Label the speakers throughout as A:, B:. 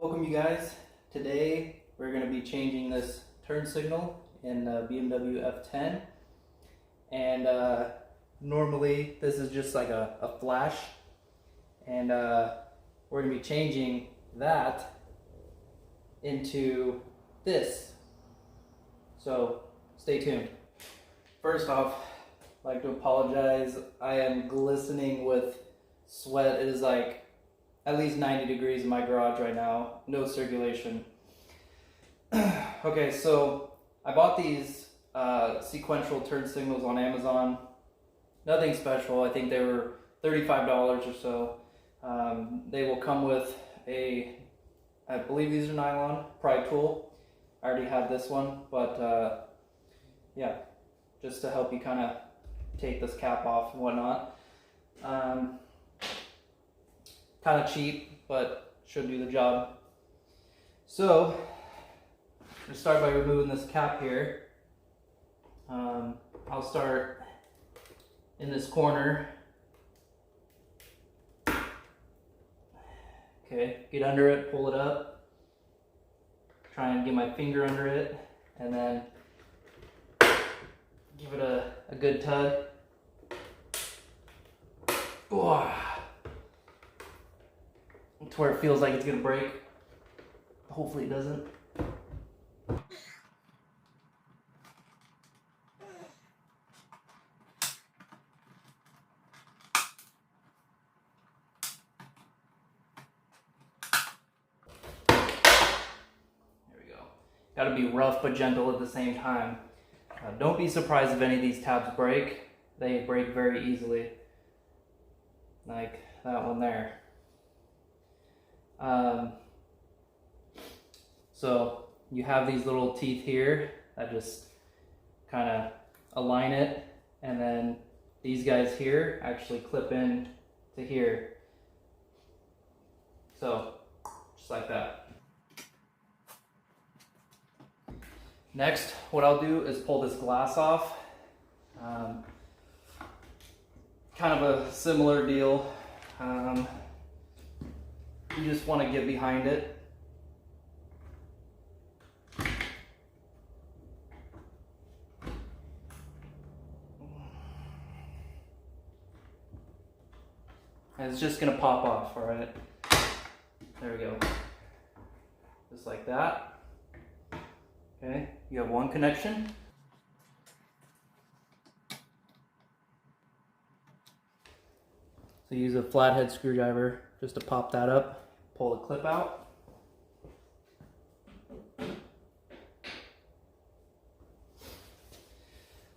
A: Welcome you guys. Today we're going to be changing this turn signal in BMW F10, and normally this is just like a flash, and we're going to be changing that into this, so stay tuned. First off, I'd like to apologize. I am glistening with sweat. It is like at least 90 degrees in my garage right now. No circulation. Okay, so I bought these sequential turn signals on Amazon. Nothing special. I think they were $35 or so. They will come with I believe these are nylon, pry tool. I already have this one, but yeah, just to help you kind of take this cap off and whatnot. Kind of cheap, but should do the job. So, we'll start by removing this cap here. I'll start in this corner. Okay, get under it, pull it up. Try and get my finger under it, and then give it a good tug. Oh, to where it feels like it's gonna break. Hopefully it doesn't. There we go. Gotta be rough but gentle at the same time. Don't be surprised if any of these tabs break. They break very easily. Like that one there. So you have these little teeth here that just kind of align it, and then these guys here actually clip in to here. So just like that. Next, what I'll do is pull this glass off. Kind of a similar deal. You just want to get behind it. And it's just going to pop off, all right? There we go. Just like that. Okay, you have one connection. So use a flathead screwdriver just to pop that up, pull the clip out.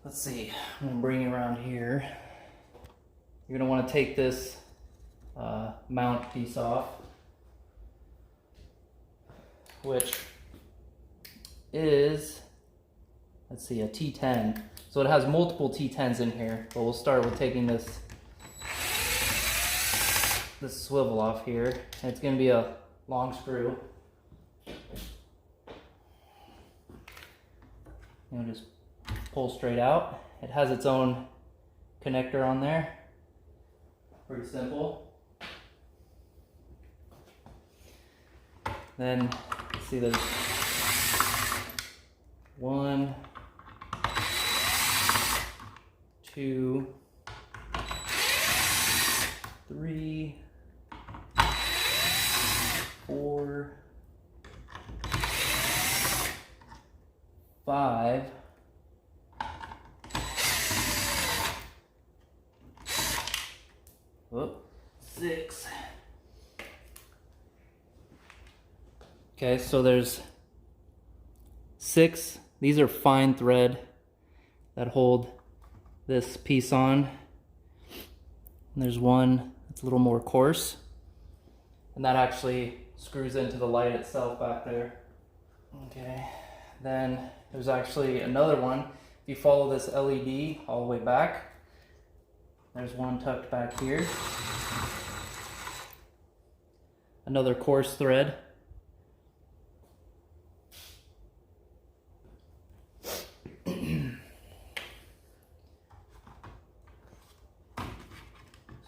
A: Let's see, I'm gonna bring it around here. You're gonna wanna take this mount piece off, which is, let's see, a T10. So it has multiple T10s in here, but we'll start with taking this swivel off here, and it's going to be a long screw. Just pull straight out. It has its own connector on there. Pretty simple. Then, let's see, there's 1, 2, 3, 4, 5, 6. Okay, so there's 6. These are fine thread that hold this piece on. And there's one that's a little more coarse, and that actually screws into the light itself back there. Okay, then there's actually another one. If you follow this LED all the way back, there's one tucked back here. Another coarse thread.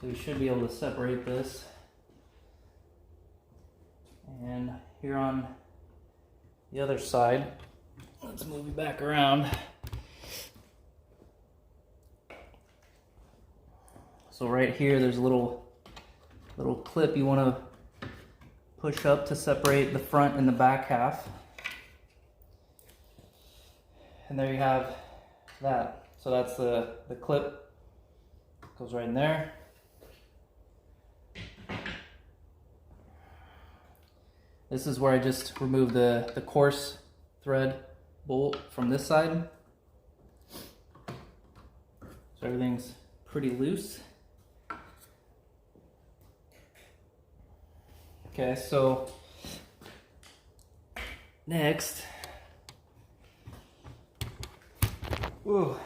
A: So you should be able to separate this. And here on the other side, let's move you back around. So right here, there's a little clip you want to push up to separate the front and the back half. And there you have that. So that's the clip, goes right in there. This is where I just removed the coarse thread bolt from this side. So everything's pretty loose. Okay, so next, we're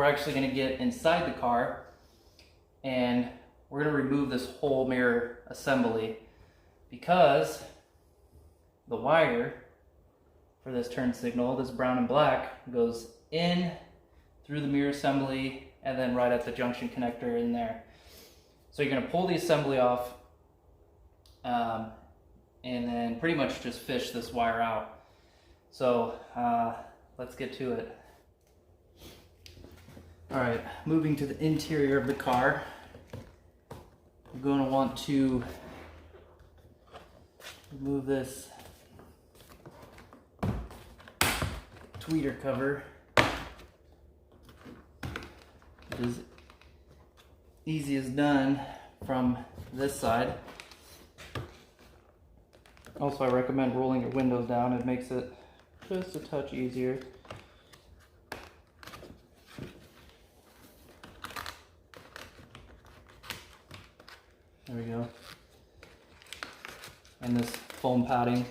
A: actually going to get inside the car and we're going to remove this whole mirror assembly because the wire for this turn signal, this brown and black, goes in through the mirror assembly and then right at the junction connector in there. So you're going to pull the assembly off and then pretty much just fish this wire out. So let's get to it. Alright, moving to the interior of the car, you're going to want to remove this tweeter cover, which is easy as done from this side. Also, I recommend rolling your windows down. It makes it just a touch easier. There we go. And this foam padding.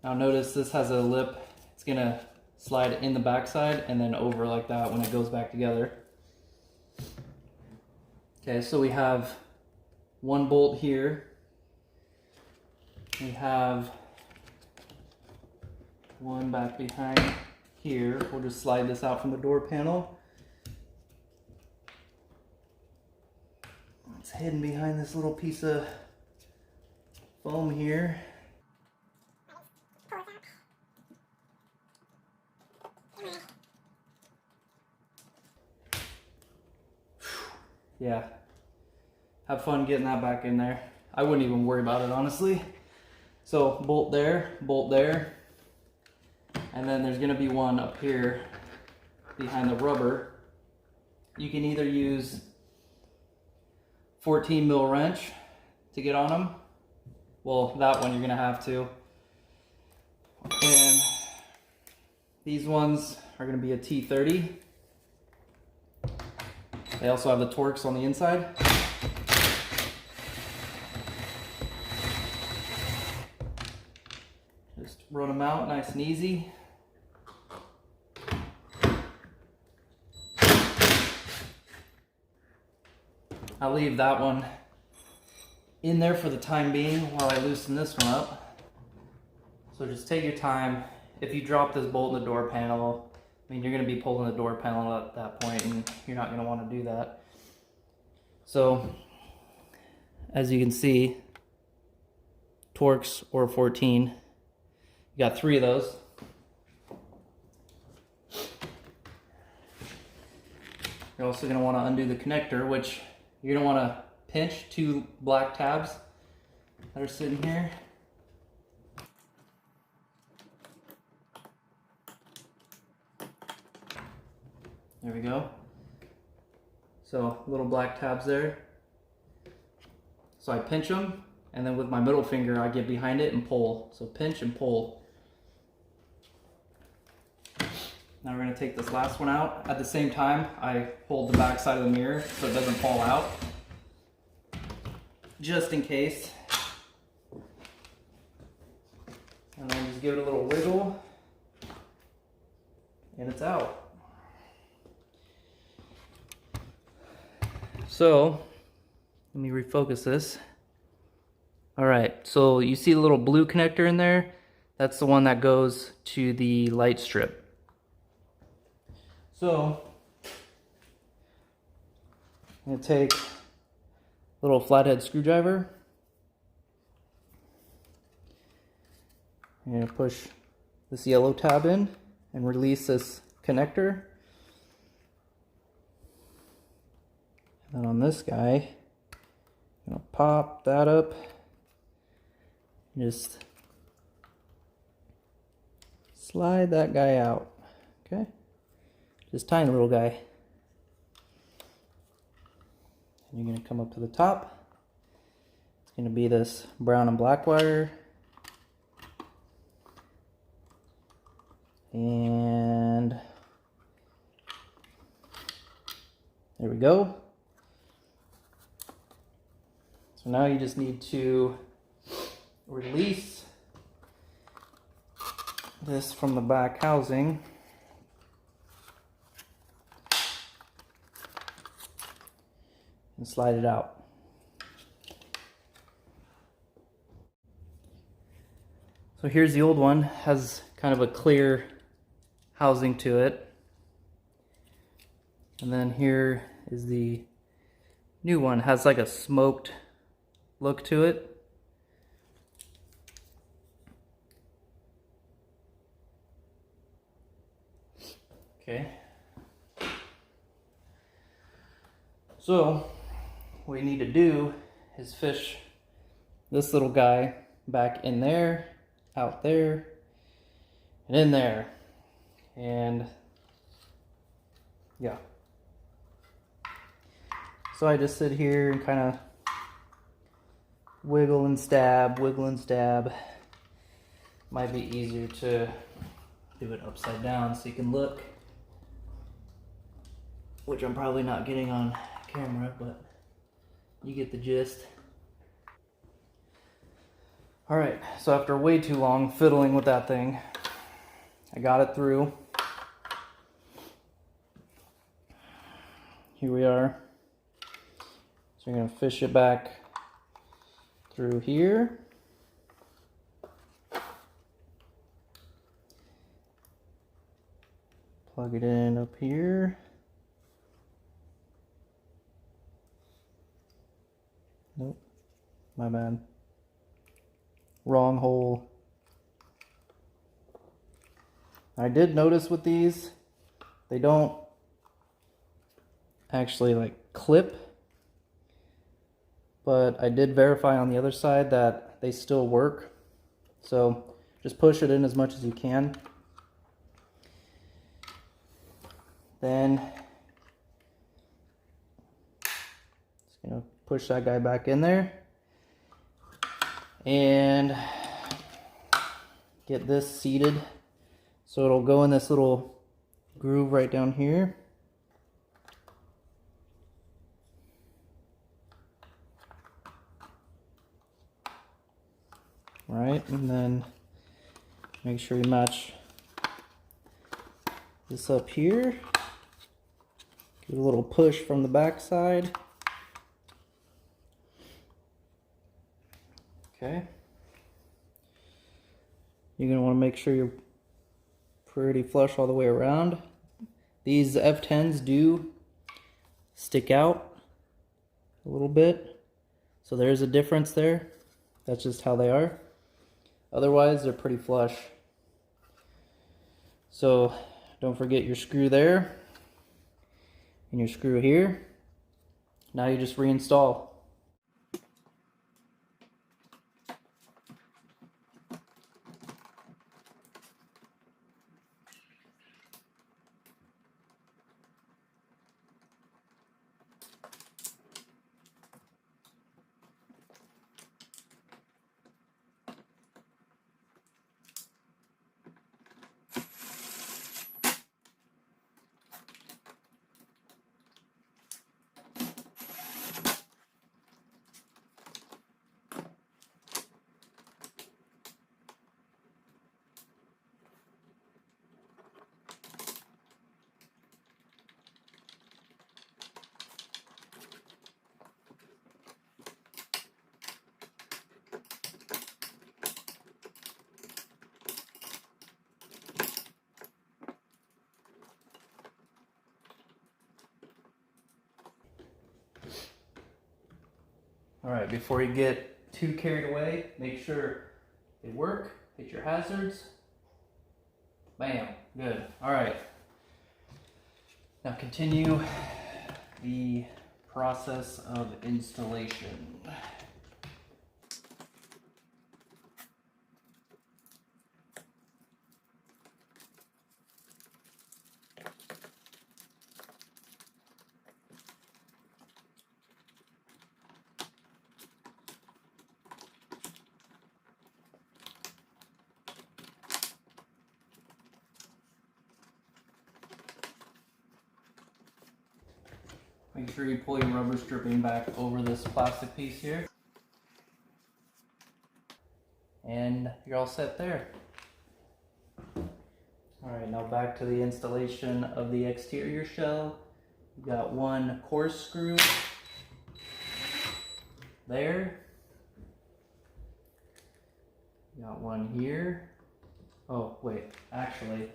A: Now notice this has a lip. It's gonna slide in the backside and then over like that when it goes back together. Okay, so we have one bolt here. We have one back behind here. We'll just slide this out from the door panel. It's hidden behind this little piece of foam here. Yeah, have fun getting that back in there. I wouldn't even worry about it, honestly. So bolt there, and then there's gonna be one up here behind the rubber. You can either use 14 mil wrench to get on them. Well, that one you're gonna have to. And these ones are gonna be a T30. They also have the Torx on the inside. Just run them out nice and easy. I'll leave that one in there for the time being while I loosen this one up. So just take your time. If you drop this bolt in the door panel, I mean, you're going to be pulling the door panel at that point, and you're not going to want to do that. So, as you can see, Torx or 14, you got 3 of those. You're also going to want to undo the connector, which you're going to want to pinch 2 black tabs that are sitting here. There we go. So little black tabs there. So I pinch them, and then with my middle finger I get behind it and pull. So pinch and pull. Now we're going to take this last one out. At the same time, I hold the back side of the mirror so it doesn't fall out, just in case. And then just give it a little wiggle, and it's out. So, let me refocus this. Alright, so you see the little blue connector in there? That's the one that goes to the light strip. So, I'm going to take little flathead screwdriver. I'm going to push this yellow tab in and release this connector. And then on this guy, I'm going to pop that up. Just slide that guy out. Okay? Just tiny little guy. And you're going to come up to the top. It's going to be this brown and black wire. And there we go. So now you just need to release this from the back housing. And slide it out. So here's the old one, has kind of a clear housing to it. And then here is the new one, has like a smoked look to it. Okay. So what you need to do is fish this little guy back in there, out there, and in there. And yeah. So I just sit here and kind of wiggle and stab, wiggle and stab. Might be easier to do it upside down so you can look, which I'm probably not getting on camera, but you get the gist. Alright, so after way too long fiddling with that thing, I got it through. Here we are. So you're going to fish it back through here. Plug it in up here. Nope, my bad. Wrong hole. I did notice with these, they don't actually like clip, but I did verify on the other side that they still work. So just push it in as much as you can. Then just gonna push that guy back in there and get this seated so it'll go in this little groove right down here. Right, and then make sure you match this up here. Give it a little push from the back side. Okay. You're going to want to make sure you're pretty flush all the way around. These F10s do stick out a little bit, so there's a difference there. That's just how they are. Otherwise, they're pretty flush. So don't forget your screw there and your screw here. Now you just reinstall. All right, before you get too carried away, make sure they work, hit your hazards. Bam, good. All right. Now continue the process of installation. Make sure you pull your rubber stripping back over this plastic piece here. And you're all set there. Alright, now back to the installation of the exterior shell. You've got one coarse screw there. You got one here. Oh, wait, actually,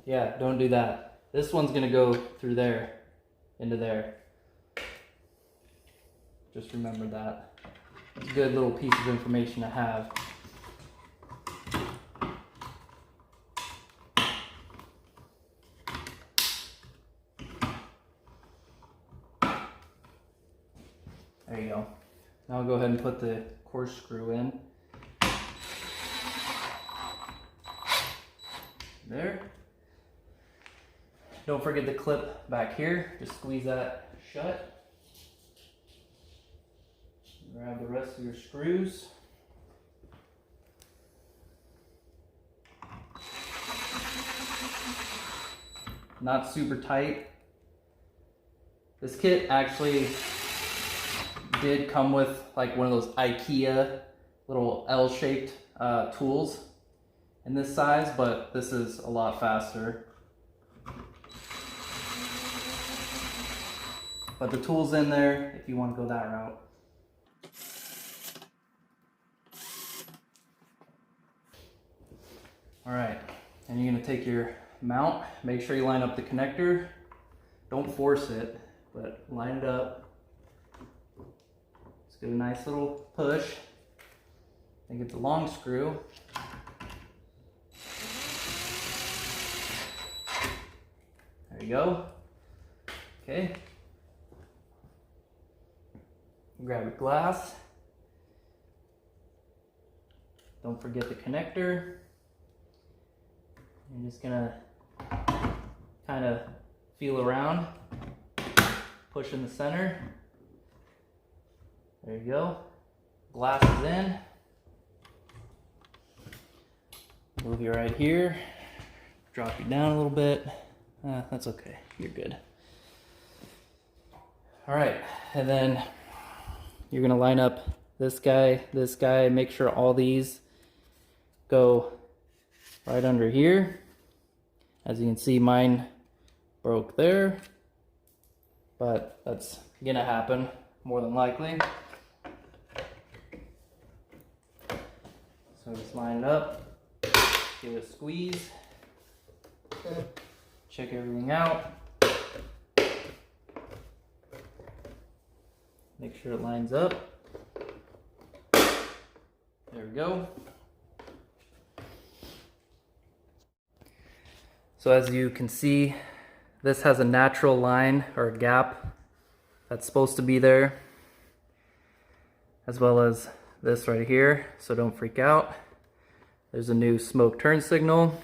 A: yeah, don't do that. This one's gonna go through there. Into there. Just remember that. It's a good little piece of information to have. There you go. Now I'll go ahead and put the coarse screw in. There. Don't forget the clip back here. Just squeeze that shut. Grab the rest of your screws. Not super tight. This kit actually did come with like one of those IKEA little L-shaped tools in this size, but this is a lot faster. But the tool's in there if you want to go that route. All right, and you're gonna take your mount, make sure you line up the connector. Don't force it, but line it up. Just give it a nice little push. I think it's a long screw. There you go. Okay. Grab a glass. Don't forget the connector. I'm just gonna kind of feel around, push in the center. There you go. Glass is in. Move you right here. Drop you down a little bit. That's okay. You're good. All right, and then you're gonna line up this guy, make sure all these go right under here. As you can see, mine broke there, but that's gonna happen more than likely. So just line it up, give it a squeeze, check everything out. Make sure it lines up. There we go. So as you can see, this has a natural line or a gap that's supposed to be there, as well as this right here, so don't freak out. There's a new smoke turn signal.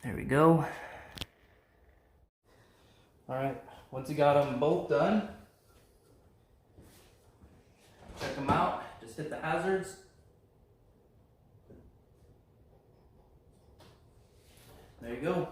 A: There we go. All right, once you got them both done, check them out, just hit the hazards. There you go.